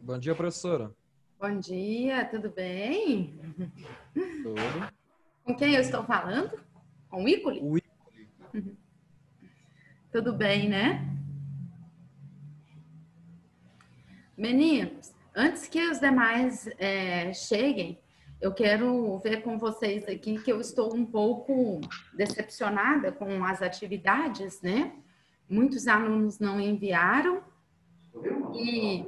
Bom dia, professora. Bom dia, tudo bem? Tudo. Com quem eu estou falando? Com o Ícoli? O Ícoli. Tudo bem, né? Meninos, antes que os demais cheguem, eu quero ver com vocês aqui que eu estou um pouco decepcionada com as atividades, né? Muitos alunos não enviaram e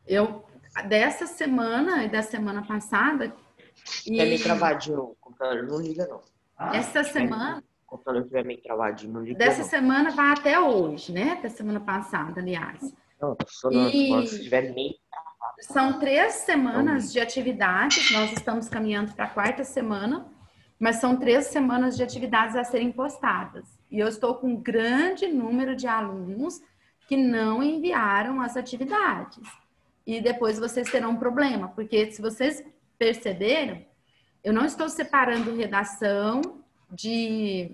eu, dessa semana e da semana passada... Fica meio travadinho, o computador não liga, não. Essa semana... O computador fica meio travadinho, não liga, Dessa não. semana vai até hoje, né? Da semana passada, aliás. Não, tá funcionando. Se tiver meio... São 3 semanas de atividades, nós estamos caminhando para a 4ª semana, mas são 3 semanas de atividades a serem postadas. E eu estou com um grande número de alunos que não enviaram as atividades. E depois vocês terão um problema, porque se vocês perceberam, eu não estou separando redação de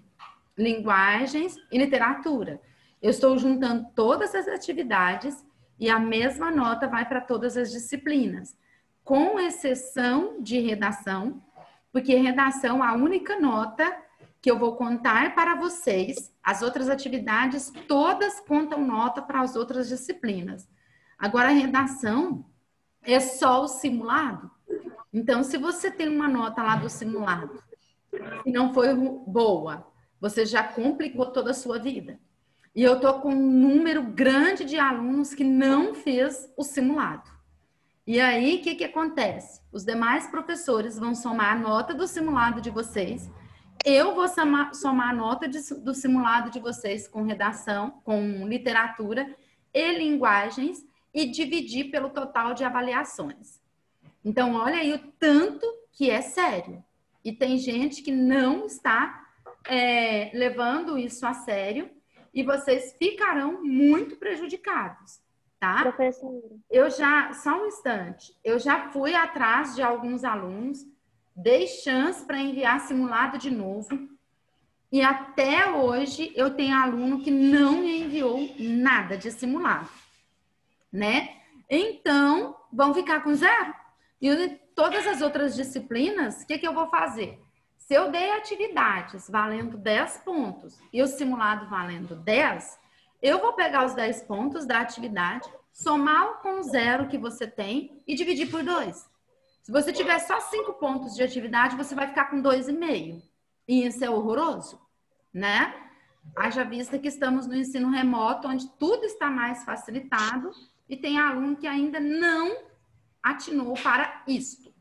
linguagens e literatura. Eu estou juntando todas as atividades e a mesma nota vai para todas as disciplinas, com exceção de redação, porque redação, a única nota que eu vou contar para vocês, as outras atividades todas contam nota para as outras disciplinas. Agora, a redação é só o simulado. Então, se você tem uma nota lá do simulado e não foi boa, você já complicou toda a sua vida. E eu tô com um número grande de alunos que não fez o simulado. E aí, o que acontece? Os demais professores vão somar a nota do simulado de vocês. Eu vou somar a nota do simulado de vocês com redação, com literatura e linguagens e dividir pelo total de avaliações. Então, olha aí o tanto que é sério. E tem gente que não está levando isso a sério e vocês ficarão muito prejudicados, tá? Professora. Só um instante, eu já fui atrás de alguns alunos, dei chance para enviar simulado de novo e até hoje eu tenho aluno que não me enviou nada de simulado, né? Então, vão ficar com 0. E todas as outras disciplinas, o que eu vou fazer? Se eu dei atividades valendo 10 pontos e o simulado valendo 10, eu vou pegar os 10 pontos da atividade, somar com o 0 que você tem e dividir por 2. Se você tiver só 5 pontos de atividade, você vai ficar com 2,5. E isso é horroroso, né? Haja vista que estamos no ensino remoto, onde tudo está mais facilitado e tem aluno que ainda não atinou para isto.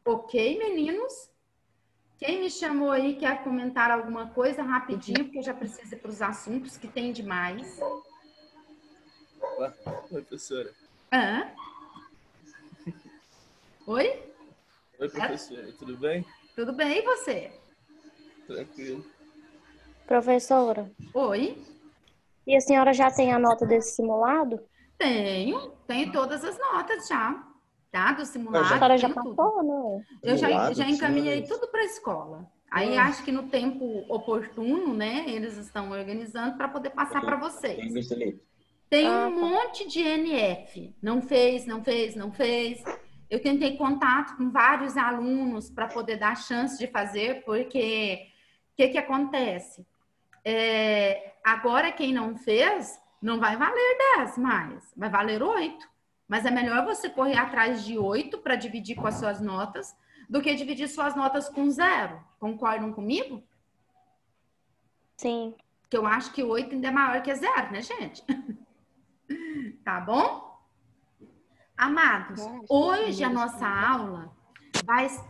Ok, meninos? Quem me chamou aí quer comentar alguma coisa rapidinho, porque eu já preciso ir para os assuntos que tem demais. Oi, professora. Oi? Oi, professora. Tudo bem? Tudo bem, e você? Tranquilo. Professora. Oi? E a senhora já tem a nota desse simulado? Tenho todas as notas já. Tá? Do simulado. A senhora já passou, né? Eu já encaminhei tudo para a escola. Aí acho que no tempo oportuno, né, eles estão organizando para poder passar para vocês. Tem um monte de NF. Não fez. Eu tentei contato com vários alunos para poder dar chance de fazer, porque o que acontece? Agora quem não fez, não vai valer 10 mais, vai valer 8. Mas é melhor você correr atrás de 8 para dividir com as suas notas do que dividir suas notas com 0. Concordam comigo? Sim. Porque eu acho que 8 ainda é maior que 0, né, gente? Tá bom? Amados, hoje a nossa aula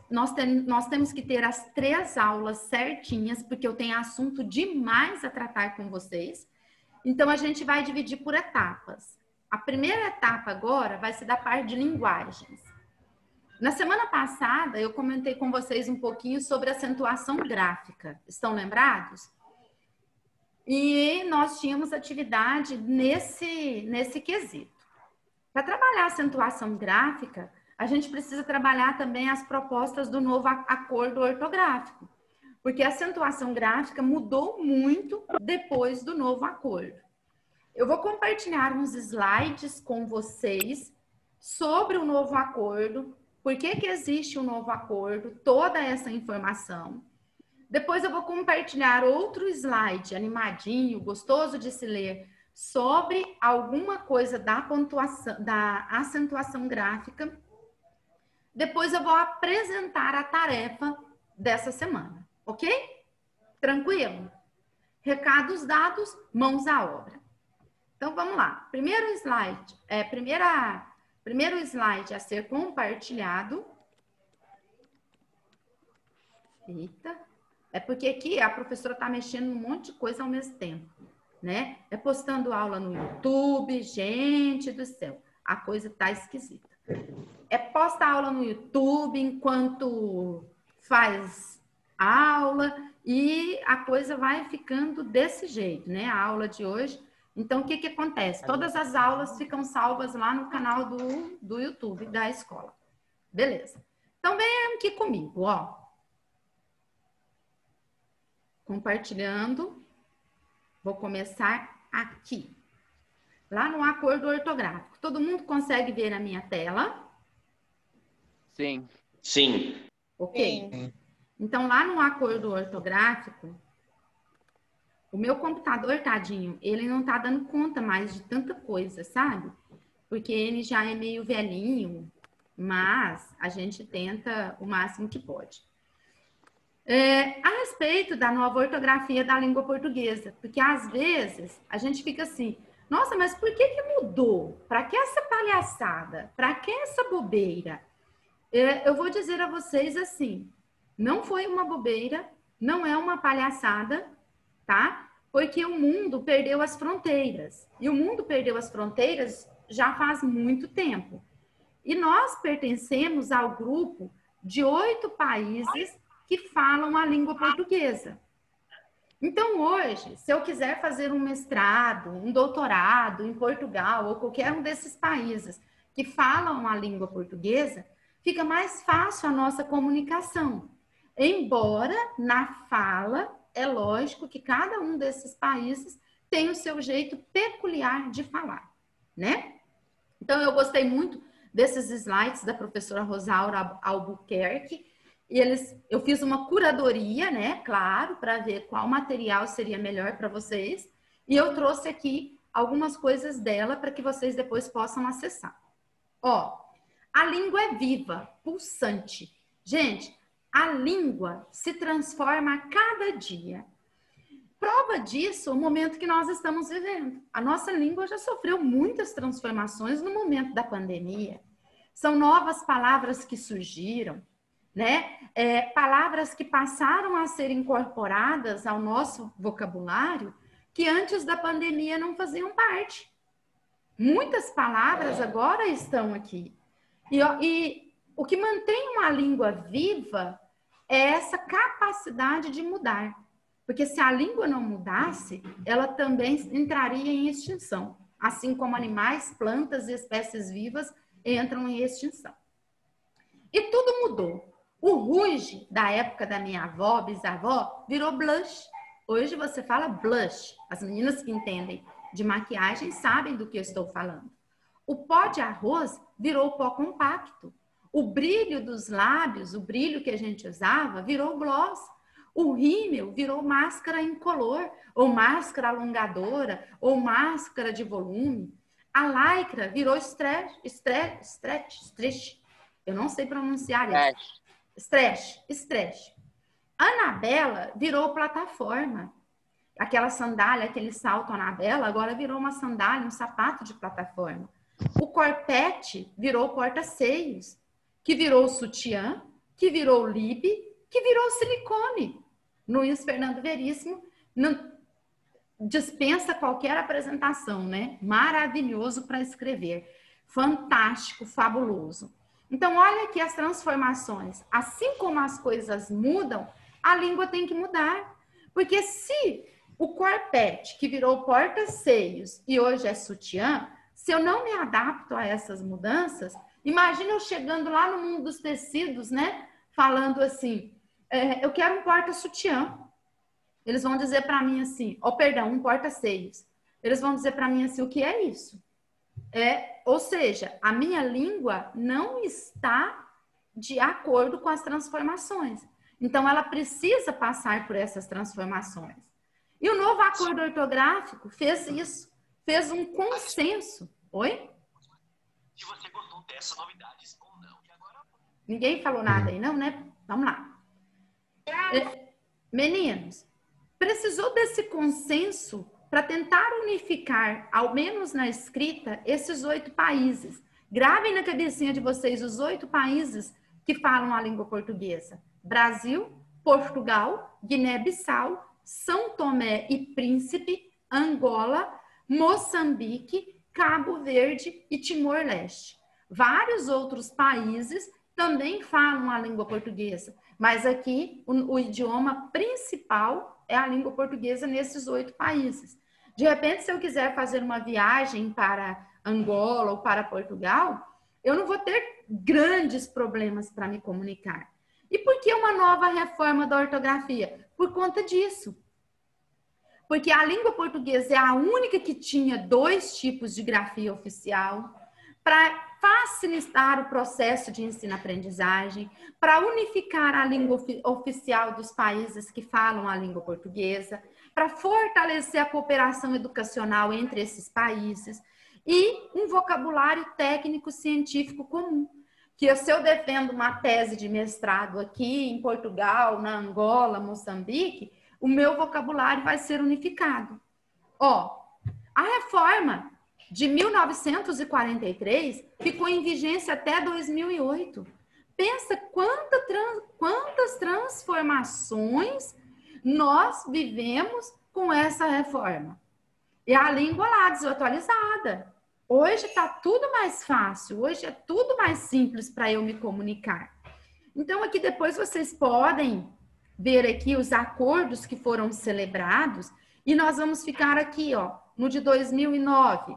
nós temos que ter as 3 aulas certinhas, porque eu tenho assunto demais a tratar com vocês. Então, a gente vai dividir por etapas. A primeira etapa agora vai ser da parte de linguagens. Na semana passada, eu comentei com vocês um pouquinho sobre acentuação gráfica. Estão lembrados? E nós tínhamos atividade nesse quesito. Para trabalhar a acentuação gráfica, a gente precisa trabalhar também as propostas do novo acordo ortográfico. Porque a acentuação gráfica mudou muito depois do novo acordo. Eu vou compartilhar uns slides com vocês sobre o novo acordo, por que que existe o novo acordo, toda essa informação. Depois eu vou compartilhar outro slide animadinho, gostoso de se ler, sobre alguma coisa da pontuação, da acentuação gráfica. Depois eu vou apresentar a tarefa dessa semana, ok? Tranquilo? Recados dados, mãos à obra. Então vamos lá. Primeiro slide a ser compartilhado. Eita. É porque aqui a professora está mexendo num monte de coisa ao mesmo tempo, né? É postando aula no YouTube, gente do céu, a coisa tá esquisita. É posta aula no YouTube enquanto faz aula e a coisa vai ficando desse jeito, né? A aula de hoje. Então, o que que acontece? Todas as aulas ficam salvas lá no canal do YouTube da escola. Beleza. Então, venham aqui comigo, ó. Compartilhando. Vou começar aqui. Lá no acordo ortográfico. Todo mundo consegue ver a minha tela? Sim. Sim. Ok. Sim. Então, lá no acordo ortográfico, o meu computador, tadinho, ele não tá dando conta mais de tanta coisa, sabe? Porque ele já é meio velhinho, mas a gente tenta o máximo que pode. A respeito da nova ortografia da língua portuguesa, porque às vezes a gente fica assim, nossa, mas por que que mudou? Para que essa palhaçada? Para que essa bobeira? Eu vou dizer a vocês assim, não foi uma bobeira, não é uma palhaçada, tá? Porque o mundo perdeu as fronteiras. E o mundo perdeu as fronteiras já faz muito tempo. E nós pertencemos ao grupo de 8 países que falam a língua portuguesa. Então, hoje, se eu quiser fazer um mestrado, um doutorado em Portugal ou qualquer um desses países que falam a língua portuguesa, fica mais fácil a nossa comunicação. Embora, na fala, é lógico que cada um desses países tem o seu jeito peculiar de falar, né? Então, eu gostei muito desses slides da professora Rosaura Albuquerque. E eu fiz uma curadoria, né? Claro, para ver qual material seria melhor para vocês. E eu trouxe aqui algumas coisas dela para que vocês depois possam acessar. Ó, a língua é viva, pulsante. Gente, a língua se transforma a cada dia. Prova disso o momento que nós estamos vivendo. A nossa língua já sofreu muitas transformações no momento da pandemia. São novas palavras que surgiram, né? Palavras que passaram a ser incorporadas ao nosso vocabulário que antes da pandemia não faziam parte. Muitas palavras agora estão aqui. E o que mantém uma língua viva é essa capacidade de mudar. Porque se a língua não mudasse, ela também entraria em extinção. Assim como animais, plantas e espécies vivas entram em extinção. E tudo mudou. O ruge da época da minha avó, bisavó, virou blush. Hoje você fala blush. As meninas que entendem de maquiagem sabem do que eu estou falando. O pó de arroz virou pó compacto. O brilho dos lábios, o brilho que a gente usava, virou gloss. O rímel virou máscara incolor, ou máscara alongadora, ou máscara de volume. A lycra virou stretch. Eu não sei pronunciar isso. Stretch. Anabela virou plataforma. Aquela sandália, aquele salto Anabela, agora virou uma sandália, um sapato de plataforma. O corpete virou porta-seios, que virou sutiã, que virou lib, que virou silicone. Luiz Fernando Veríssimo não dispensa qualquer apresentação, né? Maravilhoso para escrever. Fantástico, fabuloso. Então, olha aqui as transformações. Assim como as coisas mudam, a língua tem que mudar. Porque se o corpete, que virou porta-seios e hoje é sutiã, se eu não me adapto a essas mudanças, imagina eu chegando lá no mundo dos tecidos, né? Falando assim, eu quero um porta-sutiã. Eles vão dizer para mim assim, um porta-seios. Eles vão dizer para mim assim, o que é isso? Ou seja, a minha língua não está de acordo com as transformações. Então, ela precisa passar por essas transformações. E o novo acordo ortográfico fez isso, fez um consenso. Oi? Se você gostou dessas novidades ou não. E agora... Ninguém falou nada aí, não, né? Vamos lá. Meninos, precisou desse consenso para tentar unificar, ao menos na escrita, esses 8 países. Gravem na cabecinha de vocês os 8 países que falam a língua portuguesa. Brasil, Portugal, Guiné-Bissau, São Tomé e Príncipe, Angola, Moçambique, Cabo Verde e Timor-Leste. Vários outros países também falam a língua portuguesa, mas aqui o idioma principal é a língua portuguesa nesses 8 países. De repente, se eu quiser fazer uma viagem para Angola ou para Portugal, eu não vou ter grandes problemas para me comunicar. E por que uma nova reforma da ortografia? Por conta disso. Porque a língua portuguesa é a única que tinha 2 tipos de grafia oficial, para facilitar o processo de ensino-aprendizagem, para unificar a língua oficial dos países que falam a língua portuguesa, para fortalecer a cooperação educacional entre esses países e um vocabulário técnico-científico comum. Que se eu defendo uma tese de mestrado aqui em Portugal, na Angola, Moçambique, o meu vocabulário vai ser unificado. A reforma de 1943 ficou em vigência até 2008. Pensa quantas transformações nós vivemos com essa reforma. E a língua lá desatualizada. Hoje está tudo mais fácil, hoje é tudo mais simples para eu me comunicar. Então, aqui depois vocês podem ver aqui os acordos que foram celebrados e nós vamos ficar aqui, no de 2009,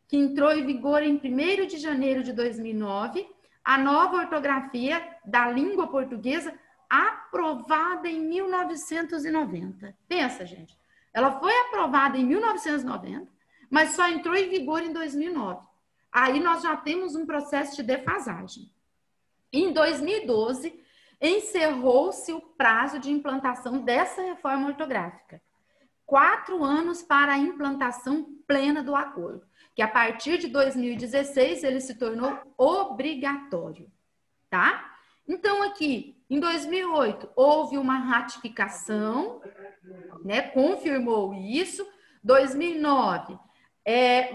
que entrou em vigor em 1º de janeiro de 2009, a nova ortografia da língua portuguesa aprovada em 1990. Pensa, gente, ela foi aprovada em 1990, mas só entrou em vigor em 2009. Aí nós já temos um processo de defasagem. Em 2012, encerrou-se o prazo de implantação dessa reforma ortográfica. 4 anos para a implantação plena do acordo, que a partir de 2016 ele se tornou obrigatório, tá? Então aqui, em 2008, houve uma ratificação, né? Confirmou isso. 2009,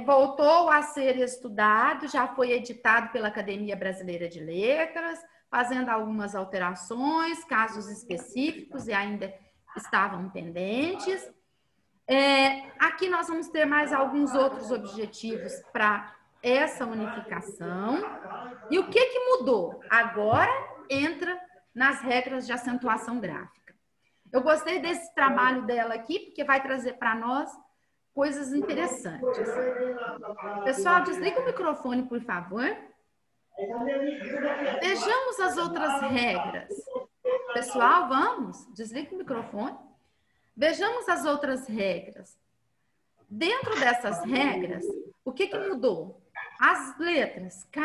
voltou a ser estudado, já foi editado pela Academia Brasileira de Letras, fazendo algumas alterações, casos específicos e ainda estavam pendentes. Aqui nós vamos ter mais alguns outros objetivos para essa unificação. E o que mudou? Agora entra nas regras de acentuação gráfica. Eu gostei desse trabalho dela aqui, porque vai trazer para nós coisas interessantes. Pessoal, desliga o microfone, por favor. Vejamos as outras regras. Pessoal, vamos? Desliga o microfone. Vejamos as outras regras. Dentro dessas regras, o que mudou? As letras K,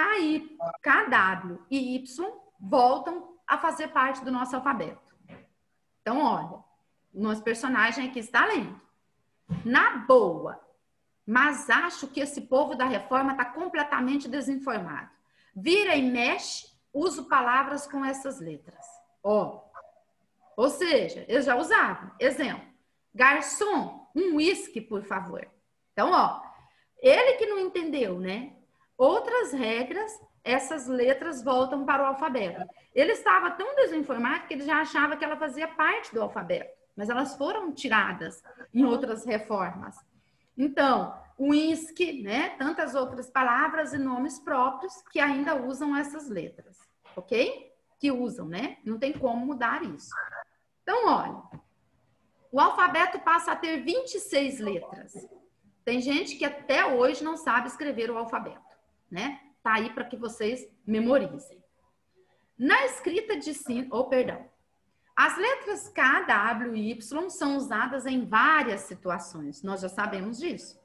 W e Y voltam a fazer parte do nosso alfabeto. Então, olha, o nosso personagem aqui está lendo. Na boa, mas acho que esse povo da reforma está completamente desinformado. Vira e mexe, uso palavras com essas letras. Ou seja, eu já usava. Exemplo, garçom, um uísque, por favor. Então, ele que não entendeu, né? Outras regras, essas letras voltam para o alfabeto. Ele estava tão desinformado que ele já achava que ela fazia parte do alfabeto, mas elas foram tiradas em outras reformas. Então, uísque, né? Tantas outras palavras e nomes próprios que ainda usam essas letras, ok? Que usam, né? Não tem como mudar isso. Então, olha, o alfabeto passa a ter 26 letras. Tem gente que até hoje não sabe escrever o alfabeto, né? Tá aí para que vocês memorizem. Na escrita de as letras K, W e Y são usadas em várias situações. Nós já sabemos disso.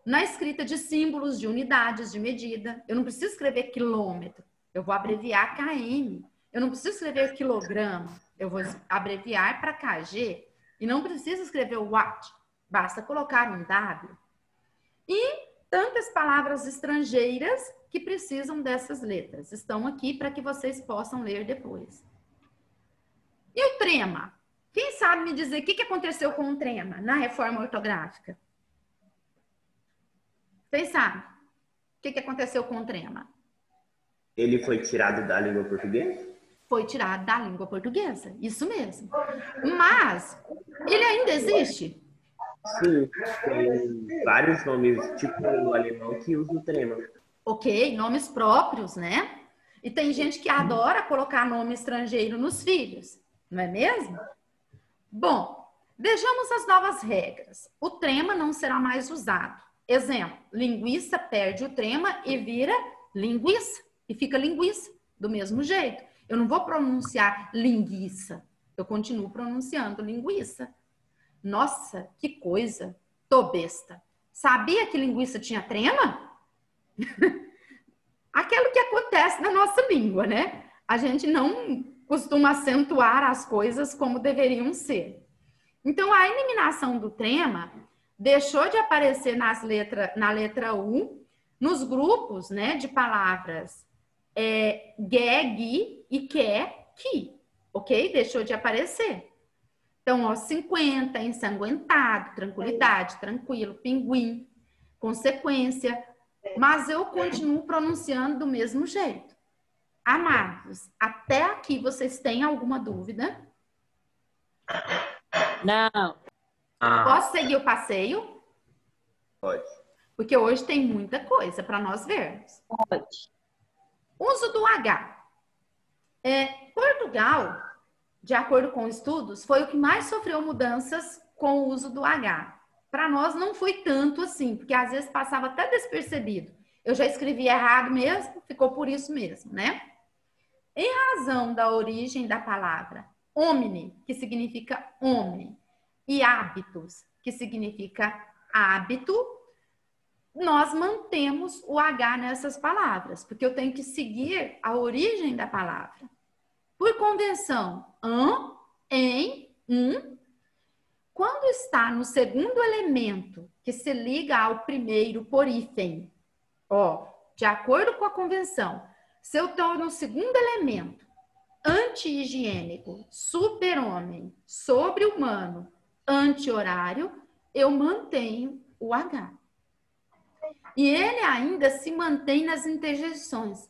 Na escrita de símbolos, de unidades de medida. Eu não preciso escrever quilômetro. Eu vou abreviar km. Eu não preciso escrever quilograma. Eu vou abreviar para kg. E não preciso escrever watt. Basta colocar um W. E tantas palavras estrangeiras que precisam dessas letras. Estão aqui para que vocês possam ler depois. E o trema? Quem sabe me dizer o que aconteceu com o trema na reforma ortográfica? Vocês sabem o que aconteceu com o trema? Ele foi tirado da língua portuguesa? Foi tirado da língua portuguesa, isso mesmo. Mas ele ainda existe? Sim, tem vários nomes, tipo o alemão, que usa o trema. Ok, nomes próprios, né? E tem gente que adora colocar nome estrangeiro nos filhos, não é mesmo? Bom, vejamos as novas regras. O trema não será mais usado. Exemplo, linguiça perde o trema e vira linguiça. E fica linguiça, do mesmo jeito. Eu não vou pronunciar linguiça. Eu continuo pronunciando linguiça. Nossa, que coisa. Tô besta. Sabia que linguiça tinha trema? Aquilo que acontece na nossa língua, né? A gente não costuma acentuar as coisas como deveriam ser. Então, a eliminação do trema deixou de aparecer na letra U, nos grupos, né, de palavras ge, e que, ok? Deixou de aparecer. Então, ó, 50, ensanguentado, tranquilidade, tranquilo, pinguim, consequência, mas eu continuo pronunciando do mesmo jeito. Amados, até aqui vocês têm alguma dúvida? Não. Posso seguir o passeio? Pode. Porque hoje tem muita coisa para nós vermos. Pode. Uso do H. Portugal, de acordo com estudos, foi o que mais sofreu mudanças com o uso do H. Para nós não foi tanto assim, porque às vezes passava até despercebido. Eu já escrevi errado mesmo, ficou por isso mesmo, né? Em razão da origem da palavra omni, que significa homem, e hábitos, que significa hábito, nós mantemos o H nessas palavras, porque eu tenho que seguir a origem da palavra. Por convenção, em, quando está no segundo elemento, que se liga ao primeiro por hífen, ó, de acordo com a convenção, se eu estou no segundo elemento, anti-higiênico, super-homem, sobre-humano, anti-horário, eu mantenho o H. E ele ainda se mantém nas interjeições.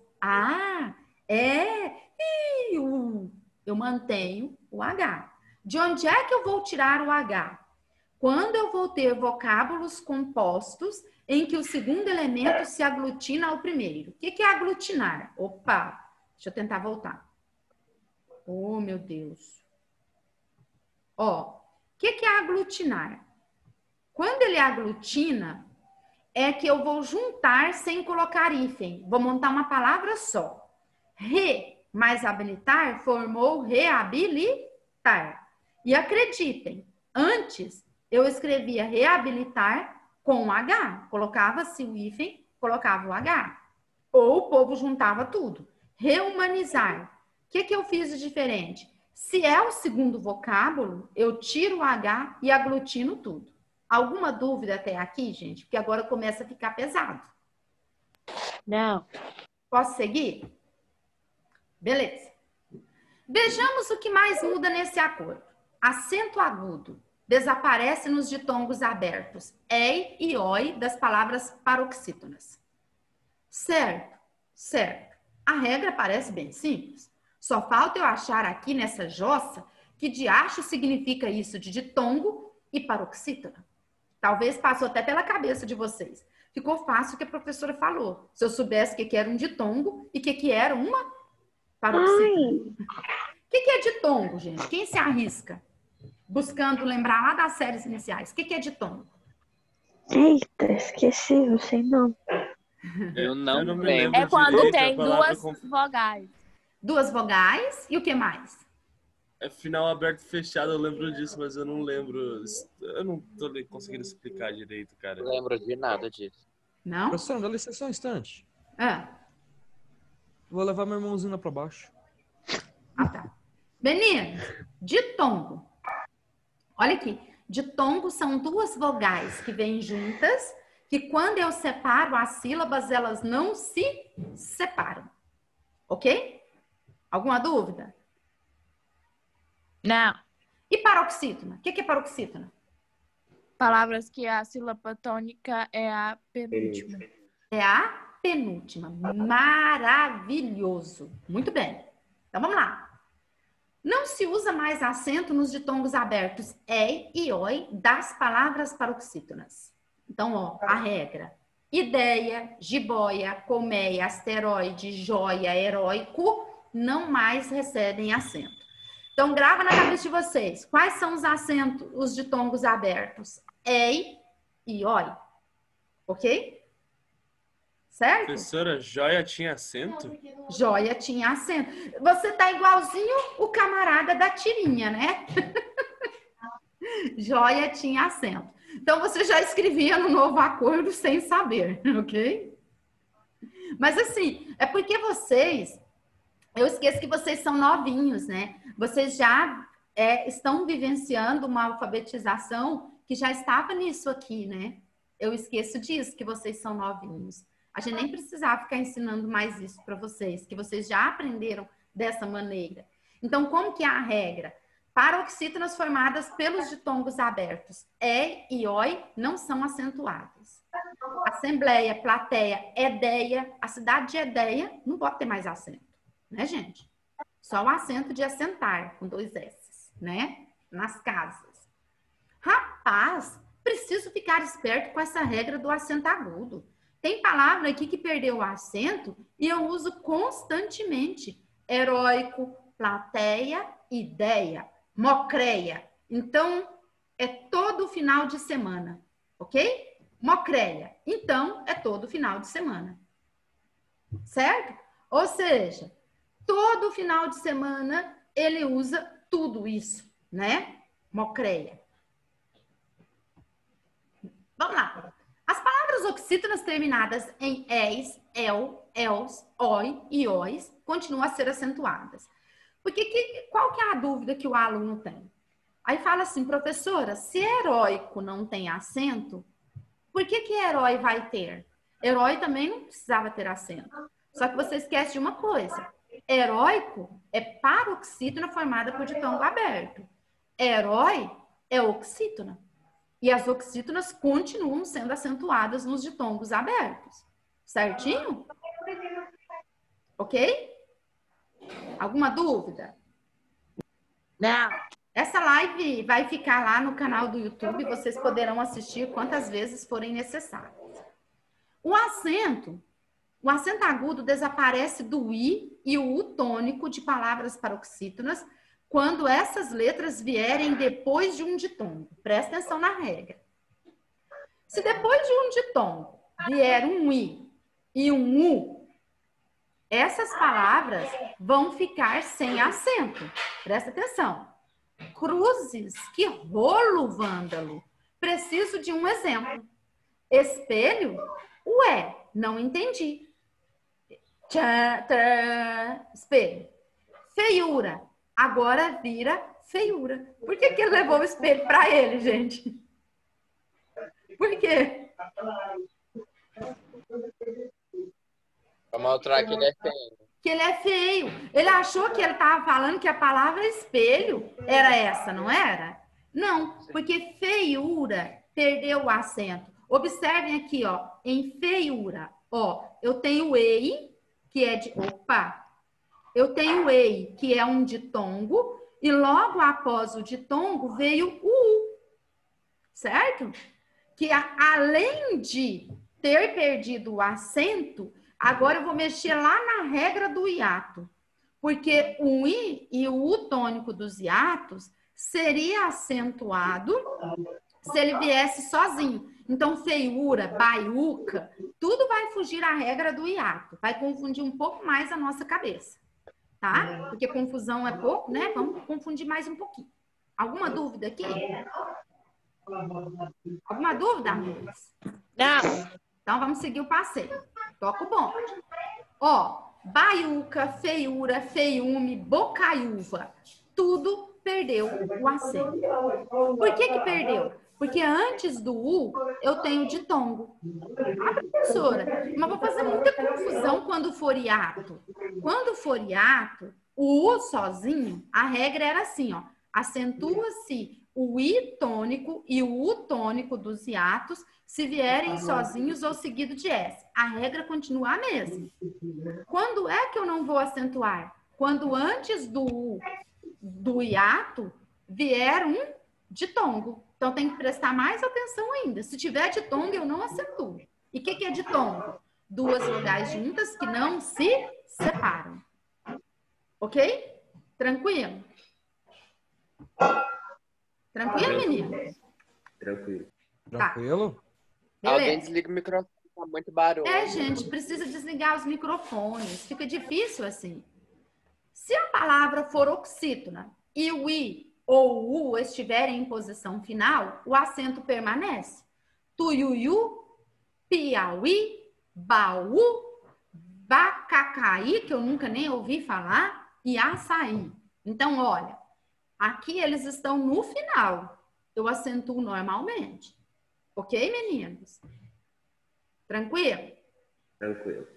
Eu mantenho o H. De onde é que eu vou tirar o H? Quando eu vou ter vocábulos compostos em que o segundo elemento se aglutina ao primeiro. O que é aglutinar? Opa, deixa eu tentar voltar. Oh, meu Deus. Ó, o que é aglutinar? Quando ele aglutina, é que eu vou juntar sem colocar hífen. Vou montar uma palavra só. Re mais habilitar formou reabilitar. E acreditem, antes eu escrevia reabilitar com H. Colocava-se o hífen, colocava o H. Ou o povo juntava tudo. Rehumanizar. O que eu fiz de diferente? Se é o segundo vocábulo, eu tiro o H e aglutino tudo. Alguma dúvida até aqui, gente? Porque agora começa a ficar pesado. Não. Posso seguir? Beleza. Vejamos o que mais muda nesse acordo. Acento agudo desaparece nos ditongos abertos ei e oi das palavras paroxítonas. Certo, certo. A regra parece bem simples. Só falta eu achar aqui nessa jossa que diacho significa isso de ditongo e paroxítona. Talvez passou até pela cabeça de vocês. Ficou fácil o que a professora falou. Se eu soubesse o que era um ditongo e o que era uma paroxítona. O que é ditongo, gente? Quem se arrisca? Buscando lembrar lá das séries iniciais. O que é ditongo? Eita, esqueci, não sei não. Eu não me lembro. É quando direito tem a palavra duas vogais. Duas vogais e o que mais? É final aberto e fechado, eu lembro disso, mas eu não lembro. Eu não tô conseguindo explicar direito, cara. Não lembro de nada disso. Não? Professora, dá licença um instante. Ah, Vou levar meu irmãozinho lá pra baixo. tá. Meninos, ditongo. Olha aqui. Ditongo são duas vogais que vêm juntas, que quando eu separo as sílabas, elas não se separam. Ok? Alguma dúvida? Não. E paroxítona? O que é paroxítona? Palavras que a sílaba tônica é a penúltima. É a penúltima. Maravilhoso. Muito bem. Então, vamos lá. Não se usa mais acento nos ditongos abertos é e oi das palavras paroxítonas. Então, ó, a regra. Ideia, jiboia, colmeia, asteroide, joia, heróico, não mais recebem acento. Então, grava na cabeça de vocês. Quais são os acentos, os ditongos abertos? Ei e oi. Ok? Certo? Professora, joia tinha acento? Joia tinha acento. Você tá igualzinho o camarada da tirinha, né? Joia tinha acento. Então, você já escrevia no novo acordo sem saber, ok? Mas, assim, é porque vocês... Eu esqueço que vocês são novinhos, né? Vocês já estão vivenciando uma alfabetização que já estava nisso aqui, né? Eu esqueço disso, que vocês são novinhos. A gente nem precisava ficar ensinando mais isso para vocês, que vocês já aprenderam dessa maneira. Então, como que é a regra? Paroxítonas formadas pelos ditongos abertos é e oi não são acentuadas. Assembleia, plateia, Edeia, a cidade de Edeia não pode ter mais acento, né, gente? Só o acento de assentar, com 2 S, né? Nas casas. Rapaz, preciso ficar esperto com essa regra do acento agudo. Tem palavra aqui que perdeu o acento e eu uso constantemente. Heróico, plateia, ideia, mocreia. Então, é todo final de semana, ok? Mocreia. Então, é todo final de semana. Certo? Ou seja, todo final de semana ele usa tudo isso, né? Mocreia. Vamos lá. As palavras oxítonas terminadas em es, el, els, oi e ois continuam a ser acentuadas. Porque qual que é a dúvida que o aluno tem? Aí fala assim, professora, se heróico não tem acento, por que herói vai ter? Herói também não precisava ter acento. Só que você esquece de uma coisa. Heróico é paroxítona formada por ditongo aberto. Herói é oxítona. E as oxítonas continuam sendo acentuadas nos ditongos abertos. Certinho? Ok? Alguma dúvida? Não. Essa live vai ficar lá no canal do YouTube. Vocês poderão assistir quantas vezes forem necessárias. O acento agudo desaparece do I e o U tônico de palavras paroxítonas quando essas letras vierem depois de um ditongo. Presta atenção na regra. Se depois de um ditongo vier um I e um U, essas palavras vão ficar sem acento. Presta atenção. Cruzes, que rolo, vândalo. Preciso de um exemplo. Espelho, ué, não entendi. Espelho. Feiura. Agora vira feiura. Por que ele levou o espelho para ele, gente? Por quê? Pra mostrar que ele é feio. Que ele é feio. Ele achou que ele estava falando que a palavra espelho era essa, não era? Não, porque feiura perdeu o acento. Observem aqui, ó, em feiura. Ó, eu tenho ei, que é de... Opa! Eu tenho ei, que é um ditongo, e logo após o ditongo veio o U, certo? Que além de ter perdido o acento, agora eu vou mexer lá na regra do hiato, porque o I e o U tônico dos hiatos seria acentuado se ele viesse sozinho. Então, feiura, baiuca, tudo vai fugir à regra do hiato, vai confundir um pouco mais a nossa cabeça. tá? Porque confusão é pouco, né? Vamos confundir mais um pouquinho. Alguma dúvida aqui? Alguma dúvida, amigos? Não. Então, vamos seguir o passeio. Toca o bonde. Ó, baiuca, feiura, feiume, bocaiúva. Tudo perdeu o acento. Por que perdeu? Porque antes do U, eu tenho ditongo. Ah, professora, mas vou fazer muita confusão quando for hiato. Quando for hiato, o U sozinho, a regra era assim, ó. Acentua-se o I tônico e o U tônico dos hiatos se vierem sozinhos ou seguido de S. A regra continua a mesma. Quando é que eu não vou acentuar? Quando antes do hiato vier um ditongo. Então tem que prestar mais atenção ainda. Se tiver ditongo, eu não acentuo. E o que é ditongo? Duas vogais juntas que não se separam. Ok? Tranquilo? Tranquilo, menino? Tranquilo. Tá. Tranquilo? Alguém Beleza. desliga o microfone, tá muito barulho. Gente, precisa desligar os microfones. Fica difícil assim. Se a palavra for oxítona e o I ou o U estiverem em posição final, o acento permanece. Tuiuiu, Piauí, Baú, Bacacaí, que eu nunca nem ouvi falar, e Açaí. Então, olha, aqui eles estão no final. Eu acentuo normalmente. Ok, meninos? Tranquilo? Tranquilo.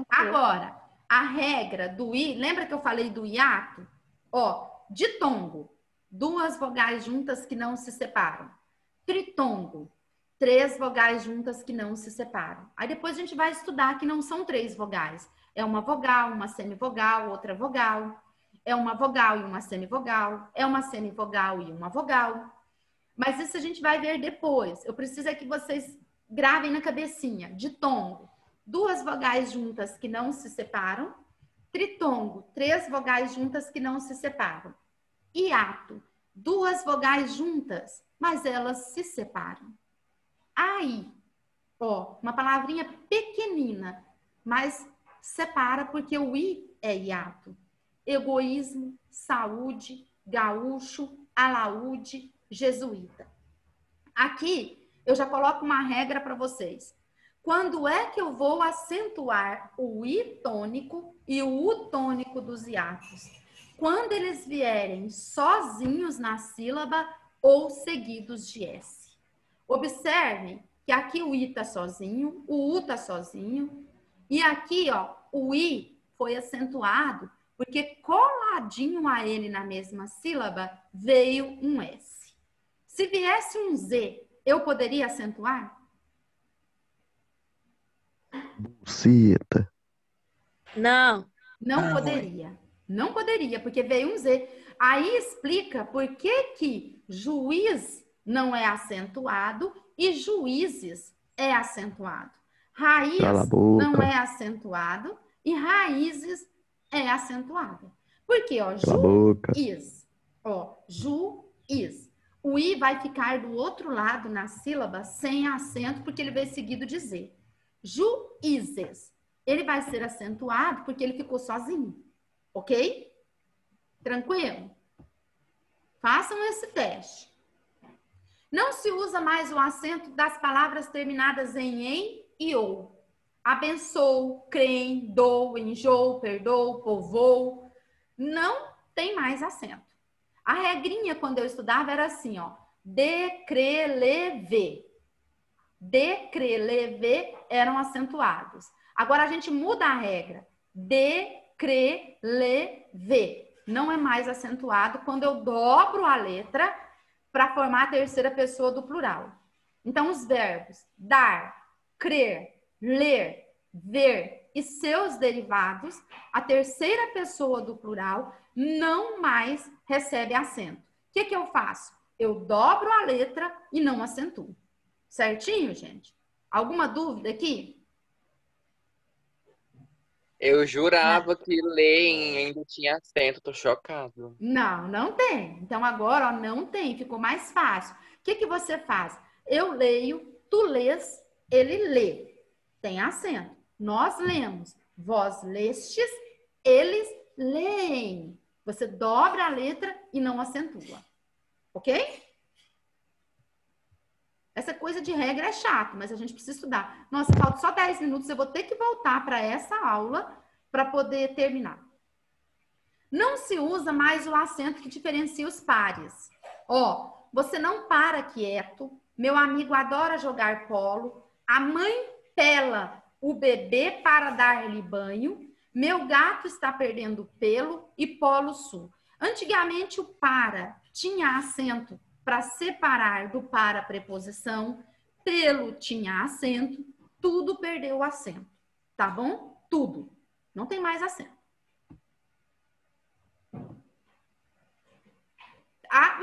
Agora, a regra do I, lembra que eu falei do hiato? Ó, ditongo, duas vogais juntas que não se separam. Tritongo, três vogais juntas que não se separam. Aí depois a gente vai estudar que não são três vogais. É uma vogal, uma semivogal, outra vogal. É uma vogal e uma semivogal. É uma semivogal e uma vogal. Mas isso a gente vai ver depois. Eu preciso é que vocês gravem na cabecinha. Ditongo, duas vogais juntas que não se separam. Tritongo, três vogais juntas que não se separam. Hiato, duas vogais juntas, mas elas se separam. Aí, ó, uma palavrinha pequenina, mas separa porque o I é hiato. Egoísmo, saúde, gaúcho, alaúde, jesuíta. Aqui, eu já coloco uma regra para vocês. Quando é que eu vou acentuar o I tônico e o U tônico dos hiatos? Quando eles vierem sozinhos na sílaba ou seguidos de S. Observem que aqui o I está sozinho, o U está sozinho, e aqui, ó, o I foi acentuado porque coladinho a ele na mesma sílaba veio um S. Se viesse um Z, eu poderia acentuar? Buceta. Não. Não poderia. Não poderia, porque veio um Z. Aí explica por que juiz não é acentuado e juízes é acentuado. Raiz não é acentuado e raízes é acentuado. Por quê? Ó, juiz. Ó, juiz. O I vai ficar do outro lado na sílaba sem acento, porque ele veio seguido de Z. Juízes. Ele vai ser acentuado porque ele ficou sozinho. Ok? Tranquilo? Façam esse teste. Não se usa mais o acento das palavras terminadas em e ou. Abençoo, creem, dou, enjoo, perdoo, povoou. Não tem mais acento. A regrinha, quando eu estudava, era assim, ó. Decreleve. Decreleve eram acentuados. Agora a gente muda a regra. Decreleve. Não é mais acentuado quando eu dobro a letra para formar a terceira pessoa do plural. Então, os verbos dar, crer, ler, ver e seus derivados, a terceira pessoa do plural não mais recebe acento. O que eu faço? Eu dobro a letra e não acentuo. Certinho, gente? Alguma dúvida aqui? Eu jurava que ler ainda tinha acento, tô chocado. Não, não tem. Então agora, ó, não tem, ficou mais fácil. O que você faz? Eu leio, tu lês, ele lê. Tem acento. Nós lemos, vós lestes, eles leem. Você dobra a letra e não acentua. Ok? Essa coisa de regra é chato, mas a gente precisa estudar. Nossa, falta só 10 minutos, eu vou ter que voltar para essa aula para poder terminar. Não se usa mais o acento que diferencia os pares. Ó, você não para quieto. Meu amigo adora jogar polo. A mãe pela o bebê para dar-lhe banho. Meu gato está perdendo pelo e polo sul. Antigamente o para tinha acento para separar do para preposição. Pelo tinha acento. Tudo perdeu o acento. Tá bom? Tudo. Não tem mais acento.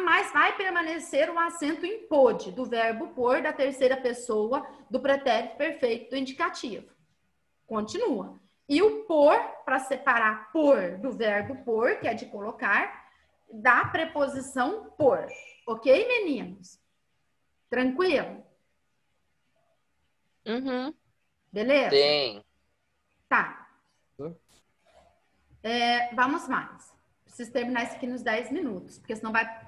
Mas vai permanecer o acento em pôde, do verbo pôr, da terceira pessoa, do pretérito perfeito do indicativo. Continua. E o por, para separar por do verbo por, que é de colocar, da preposição por. Ok, meninos? Tranquilo? Uhum. Beleza? Tem. Tá. Vamos mais. Preciso terminar isso aqui nos 10 minutos, porque senão vai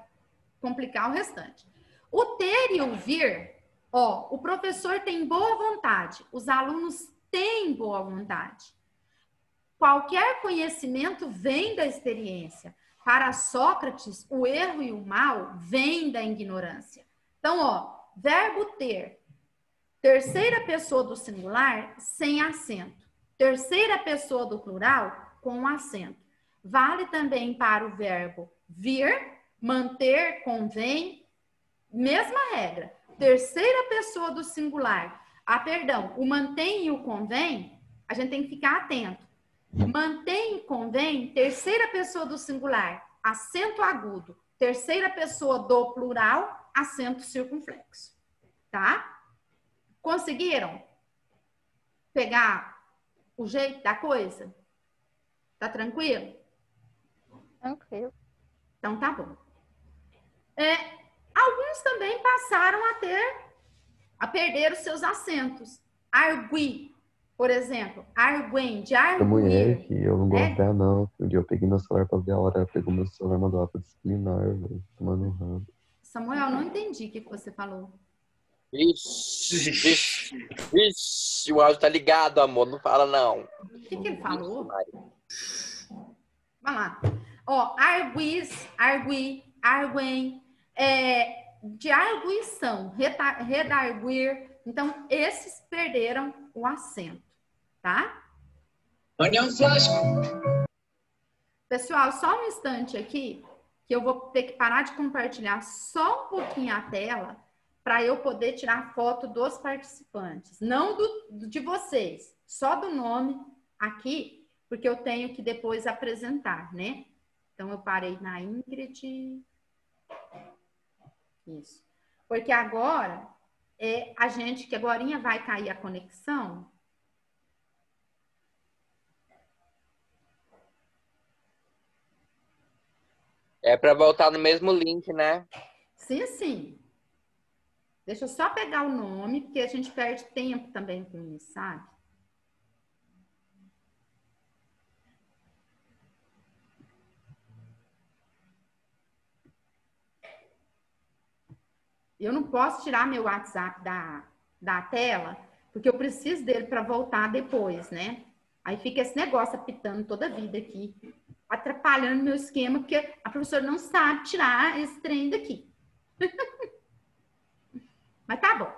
complicar o restante. O ter e o vir, ó, o professor tem boa vontade, os alunos têm boa vontade. Qualquer conhecimento vem da experiência. Para Sócrates, o erro e o mal vêm da ignorância. Então, ó, verbo ter, terceira pessoa do singular sem acento. Terceira pessoa do plural com acento. Vale também para o verbo vir, manter, convém, mesma regra. Terceira pessoa do singular. Perdão, o mantém e o convém, a gente tem que ficar atento. Mantém e convém, terceira pessoa do singular, acento agudo. Terceira pessoa do plural, acento circunflexo. Tá? Conseguiram pegar o jeito da coisa? Tá tranquilo? Tranquilo. Então tá bom. Alguns também passaram a perder os seus acentos. Arguir, por exemplo. Arguem, de A mulher arguir. que eu não gosto dela, não. Um dia eu peguei meu celular pra ver a hora, ela pegou meu celular e mandou ela pra disciplinar, velho. Tomando um ramo. Samuel, não entendi o que você falou. Ixi, o áudio tá ligado, amor. Não fala, não. O que ele falou? Vai lá. Ó, arguis, arguir, arguem, de arguição, redarguir. Então, esses perderam o acento, tá? Olha um flasco. Pessoal, só um instante aqui, que eu vou ter que parar de compartilhar só um pouquinho a tela, para eu poder tirar foto dos participantes. Não de vocês, só do nome aqui, porque eu tenho que depois apresentar, né? Então, eu parei na Ingrid. Isso. Porque agora, a gente, que agorinha vai cair a conexão. É para voltar no mesmo link, né? Sim, sim. Deixa eu só pegar o nome, porque a gente perde tempo também com isso, sabe? Eu não posso tirar meu WhatsApp da tela, porque eu preciso dele para voltar depois, né? Aí fica esse negócio apitando toda a vida aqui, atrapalhando meu esquema, porque a professora não sabe tirar esse trem daqui. Mas tá bom.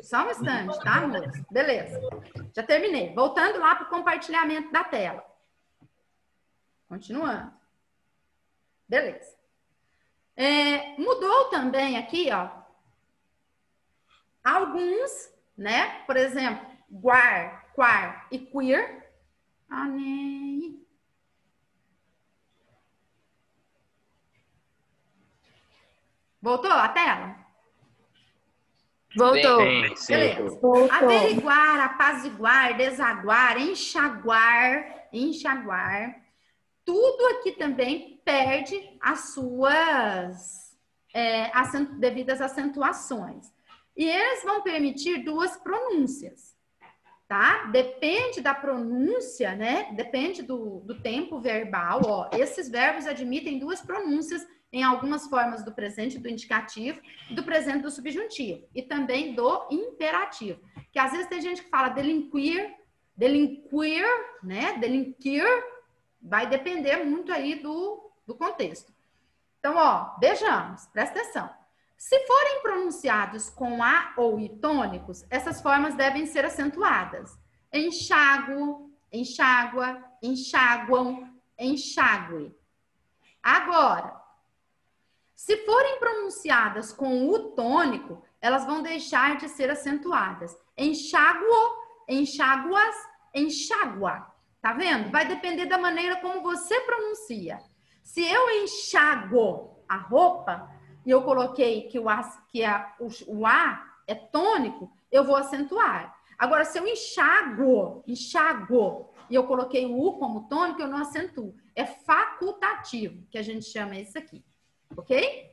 Só um instante, tá, amor? Beleza. Já terminei. Voltando lá para o compartilhamento da tela. Continuando. Beleza. Mudou também aqui, ó. Alguns, né? Por exemplo, guar, quar e queer. Voltou a tela? Voltou. Beleza. Voltou. Averiguar, apaziguar, desaguar, enxaguar. Tudo aqui também perde as suas devidas acentuações. E eles vão permitir duas pronúncias, tá? Depende da pronúncia, né? Depende do tempo verbal, ó. Esses verbos admitem duas pronúncias em algumas formas do presente do indicativo e do presente do subjuntivo. E também do imperativo. Que às vezes tem gente que fala delinquir, né? Delinquir vai depender muito aí do contexto. Então, ó, vejamos, presta atenção. Se forem pronunciados com A ou I tônicos, essas formas devem ser acentuadas. Enxáguo, enxágua, enxáguam, enxágue. Agora, se forem pronunciadas com U tônico, elas vão deixar de ser acentuadas. Enxáguo, enxáguas, enxágua. Tá vendo? Vai depender da maneira como você pronuncia. Se eu enxago a roupa e eu coloquei que o A é tônico, eu vou acentuar. Agora, se eu enxago, e eu coloquei o U como tônico, eu não acentuo. É facultativo, que a gente chama isso aqui. Ok?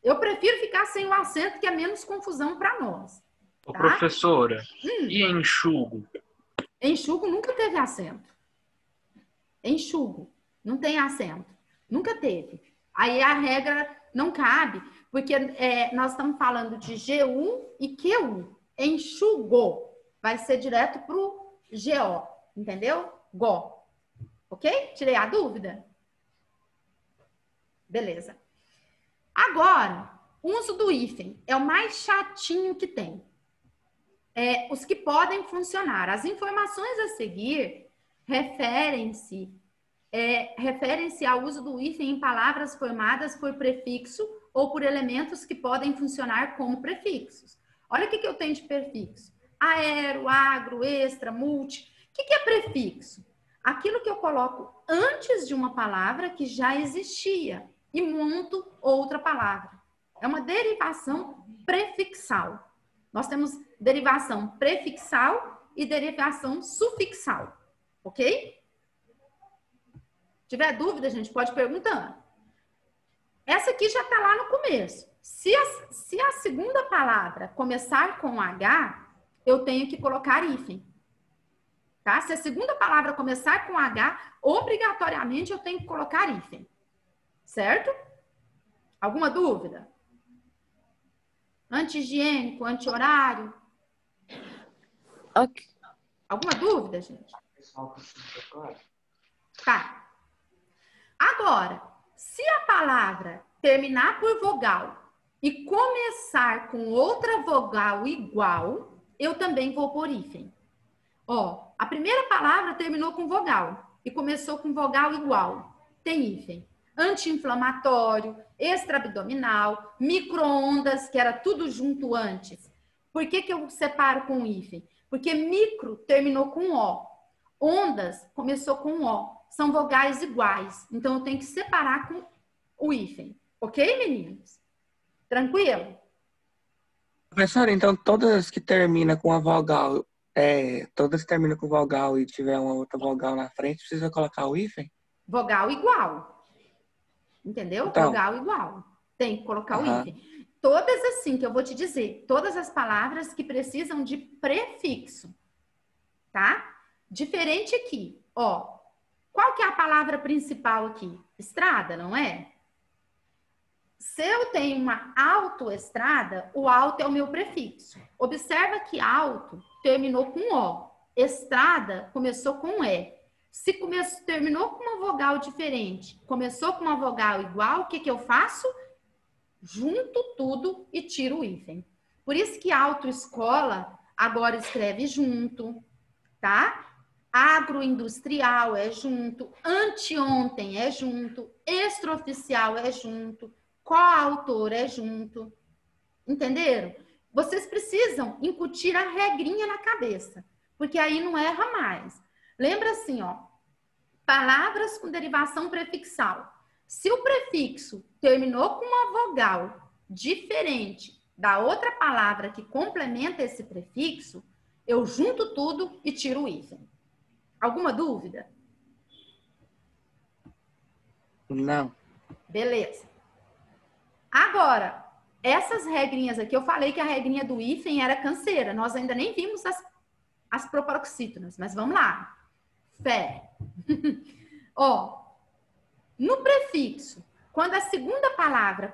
Eu prefiro ficar sem o acento, que é menos confusão para nós. Ô, tá? professora, e enxugo? Enxugo nunca teve acento. Enxugo, não tem acento. Nunca teve. Aí a regra não cabe, porque nós estamos falando de G1 e QU. Enxugou. Vai ser direto para o GO. Entendeu? Go. Ok? Tirei a dúvida? Beleza. Agora, o uso do hífen é o mais chatinho que tem. Os que podem funcionar. As informações a seguir referem-se ao uso do hífen em palavras formadas por prefixo ou por elementos que podem funcionar como prefixos. Olha o que eu tenho de prefixo. Aero, agro, extra, multi. O que é prefixo? Aquilo que eu coloco antes de uma palavra que já existia e monto outra palavra. É uma derivação prefixal. Nós temos derivação prefixal e derivação sufixal. Ok? Se tiver dúvida, a gente pode perguntar. Essa aqui já está lá no começo. Se a segunda palavra começar com H, eu tenho que colocar hífen. Tá? Se a segunda palavra começar com H, obrigatoriamente eu tenho que colocar hífen. Certo? Alguma dúvida? Anti-higiênico, anti-horário? Ok. Alguma dúvida, gente? Tá. Agora, se a palavra terminar por vogal e começar com outra vogal igual, eu também vou pôr hífen. Ó, a primeira palavra terminou com vogal e começou com vogal igual. Tem hífen. Anti-inflamatório, extra-abdominal, micro-ondas, que era tudo junto antes. Por que eu separo com hífen? Porque micro terminou com O. Ondas começou com O. São vogais iguais. Então, eu tenho que separar com o hífen. Ok, meninos? Tranquilo? Professora, então todas que terminam com a vogal, todas que terminam com vogal e tiver uma outra vogal na frente, precisa colocar o hífen? Vogal igual. Entendeu? Então, vogal igual. Tem que colocar o hífen. Todas assim, que eu vou te dizer, todas as palavras que precisam de prefixo. Tá? Diferente aqui, ó. Qual que é a palavra principal aqui? Estrada, não é? Se eu tenho uma autoestrada, o auto é o meu prefixo. Observa que auto terminou com O. Estrada começou com E. Se terminou com uma vogal diferente, começou com uma vogal igual, o que eu faço? Junto tudo e tiro o hífen. Por isso que autoescola agora escreve junto, tá? Agroindustrial é junto, anteontem é junto, extraoficial é junto, coautor é junto. Entenderam? Vocês precisam incutir a regrinha na cabeça, porque aí não erra mais. Lembra assim, ó, palavras com derivação prefixal. Se o prefixo terminou com uma vogal diferente da outra palavra que complementa esse prefixo, eu junto tudo e tiro o hífen. Alguma dúvida? Não. Beleza. Agora, essas regrinhas aqui, eu falei que a regrinha do hífen era canseira. Nós ainda nem vimos as proparoxítonas, mas vamos lá. Fé. Ó, no prefixo, quando a segunda palavra